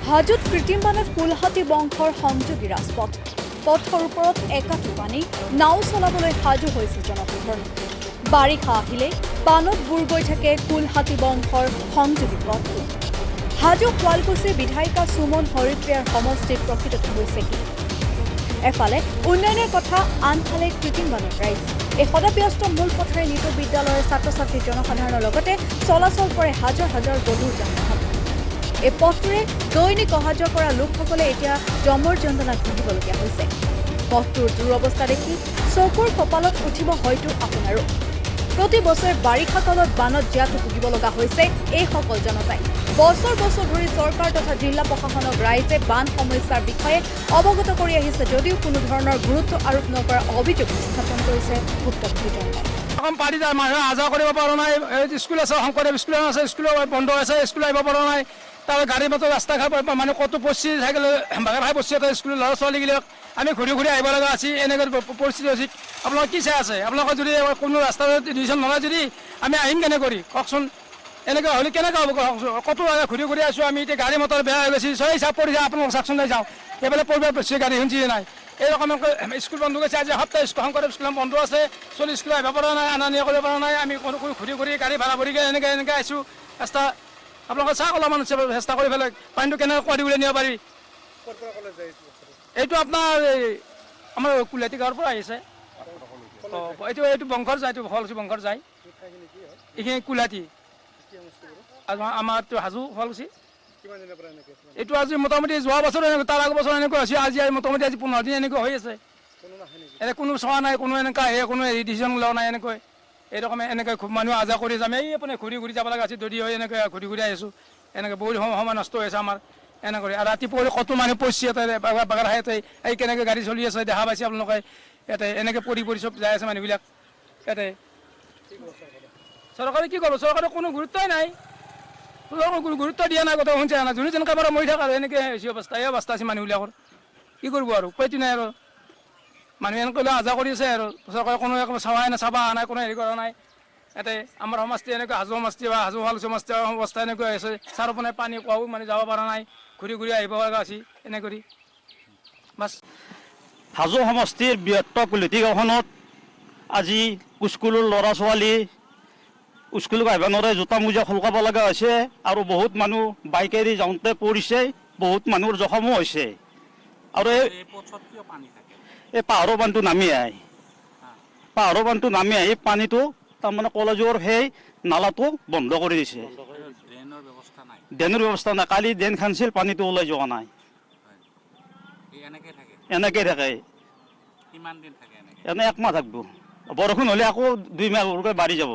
হাজোত কৃত্ৰিম বানত কুলহাটী বংশৰ সংযোগী ৰাজপথ পথৰ ওপৰত একাঠি পানী নাও চলাবলৈ সাজু হৈছে জনসাধাৰণ বাৰিষা আহিলে বানত বুৰ গৈ থাকে কুলহাটী বংশৰ সংযোগী পথটো হাজো শুৱালকুছিৰ বিধায়িকা সুমন হৰিপ্ৰিয়াৰ সমষ্টিত প্ৰকৃতত হৈছে কি এফালে উন্নয়নৰ কথা আনফালে কৃত্ৰিম বানৰ ৰাইজ এই সদাব্যস্ত মূল পথেৰে নিজ বিদ্যালয়ৰ ছাত্ৰ ছাত্ৰী জনসাধাৰণৰ লগতে চলাচল কৰে হাজাৰ হাজাৰ গধুৰ যান-বাহন এই পথটোৰে দৈনিক অহা যোৱা কৰা লোকসকলে এতিয়া জমৰ যন্ত্ৰণাত ভুগিবলগীয়া হৈছে পথটোৰ দুৰৱস্থা দেখি চকুৰ কপালত উঠিব হয়তো আপোনাৰো প্ৰতি বছৰে বাৰিষা কালত বানত জিয়াটো ভুগিব লগা হৈছে এইসকল জনতাই বছৰ বছৰ ধৰি চৰকাৰ তথা জিলা প্ৰশাসনক ৰাইজে বান সমস্যাৰ বিষয়ে অৱগত কৰি আহিছে যদিও কোনো ধৰণৰ গুৰুত্ব আৰোপ নকৰাৰ অভিযোগ উত্থাপন কৰিছে ভুক্তভোগীজনে এখন পাৰি যায় মানুহে আহা কৰিব পৰা নাই স্কুল আছে শংকৰদেৱ স্কুল আছে স্কুল বন্ধ আছে স্কুল আহিব পৰা নাই তাৰ গাড়ী মটৰ ৰাস্তা ঘাট মানুহ কতো পৰিস্থিতি থাকিলে বাগান খাই পৰিস্থিতি স্কুলৰ ল'ৰা ছোৱালীগিলাক আমি ঘূৰি ঘূৰি আহিব লগা আছে এনেকৈ পৰিস্থিতি হৈছে আপোনালোকে কি চাই আছে আপোনালোকে যদি কোনো ৰাস্তা ডিচিশ্যন নলয় যদি আমি আহিম কেনে কৰি কওকচোন এনেকৈ হ'লে কেনেকৈ হ'ব কওকচোন কতো ঘূৰি ঘূৰি আছোঁ আমি এতিয়া গাড়ী মটৰ বেয়া হৈ গৈছে চব হিচাপ পৰিছে আপোনালোক চাওকচোন যাওঁ এইফালে পৰিৱেশ বেছি গাড়ী শুনিছে নাই এইৰকম স্কুল বন্ধ কৰছে আজি সপ্তাহ শংকৰদেৱ স্কুল বন্ধ আছে চলি স্কুল আহিব পৰা নাই আনা নিয়া কৰিব পৰা নাই আমি ঘূৰি ঘূৰি গাড়ী ভাড়া ভৰি এনেকৈ আহিছোঁ ৰাস্তা আপোনালোকে চাওক অলপমান চেষ্টা কৰি পেলাই পানীটো কেনেকৈ কৰি উলিয়াই নিব পাৰি এইটো আপোনাৰ আমাৰ কুলহাটী গাঁৱৰ পৰা আহিছে এইটো বংশৰ যায় এইটো শুৱালকুছি বংশৰ যায় এইখিনি কুলহাটী আমাৰটো হাজো শুৱালকুছি এইটো আজি মোটামুটি যোৱা বছৰ তাৰ আগৰ বছৰ এনেকুৱা হৈছে আজি মোটামুটি আজি 15 দিন এনেকুৱা হৈ আছে এনে কোনো চোৱা নাই কোনো এনেকুৱা আহে কোনো ডিচিশ্যন লোৱা নাই এনেকৈ এইৰকম এনেকৈ খুব মানুহ আজা কৰি যাম এই আপুনি ঘূৰি ঘূৰি যাব লগা আছে যদি হয় এনেকৈ ঘূৰি ঘূৰি আহিছোঁ এনেকৈ বহুত সময় নষ্ট হৈছে আমাৰ এনেকৈ আৰু ৰাতিপুৱা কত মানুহ পৰিছে ইয়াতে বাগান খাই এই কেনেকৈ গাড়ী চলি আছে দেখা পাইছে আপোনালোকে ইয়াতে এনেকৈ পৰি চব যাই আছে মানুহবিলাক ইয়াতে চৰকাৰে কি কৰিব চৰকাৰে কোনো গুৰুত্বই নাই গুৰুত্ব দিয়া নাই কথা শুনছে না যোনে যেনেকৈ বাৰু মৰি থাকে আৰু এনেকৈ হৈছে অৱস্থা এই অৱস্থা আছে মানুহবিলাকৰ কি কৰিব আৰু উপায়টো নাই আৰু মানুহে এনেকৈ আজা কৰি আছে আৰু চৰকাৰে কোনো চাৱাই নাই চাবা নাই কোনো হেৰি কৰা নাই ইয়াতে আমাৰ সমষ্টি এনেকৈ হাজো সমষ্টি বা হাজো শুৱালকুছি সমষ্টি অৱস্থা এনেকৈ হৈছে চাৰিওপিনে পানী কোৱাও মানে যাব পৰা নাই ঘূৰি ঘূৰি আহিব লগা আছে এনে কৰি বাছ হাজো সমষ্টিৰ বৃহত্তৰ কুলহাটী গাঁওখনত আজি স্কুলৰ ল'ৰা ছোৱালী স্কুলত আহিব নোৱাৰে জোতা মোজা খোলকাব লগা হৈছে আৰু বহুত মানুহ বাইকেৰে যাওঁতে পৰিছে বহুত মানুহৰ জখমো হৈছে আৰু এই পাহাৰৰ পানীটো নামি আহি পানীটো তাৰমানে কলেজৰ সেই নালাটো বন্ধ কৰি দিছে ড্ৰেইনৰ ব্যৱস্থা নাই কালি ড্ৰেইন খান্দিছিল পানীটো ওলাই যোৱা নাই এনেকৈ থাকে এনে একমাহ থাকিব বৰষুণ হ'লে আকৌ 2 মাহলৈকে বাঢ়ি যাব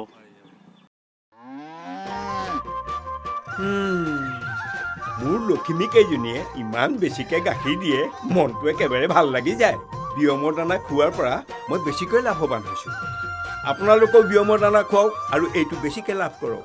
মোৰ লখিমী কেইজনীয়ে ইমান বেছিকৈ গাখীৰ দিয়ে মনটো একেবাৰে ভাল লাগি যায় বিয়মৰ দানা খোৱাৰ পৰা মই বেছিকৈ লাভৱান হৈছোঁ আপোনালোকেও বিয়মৰ দানা খুৱাওক আৰু এইটো বেছিকৈ লাভ কৰক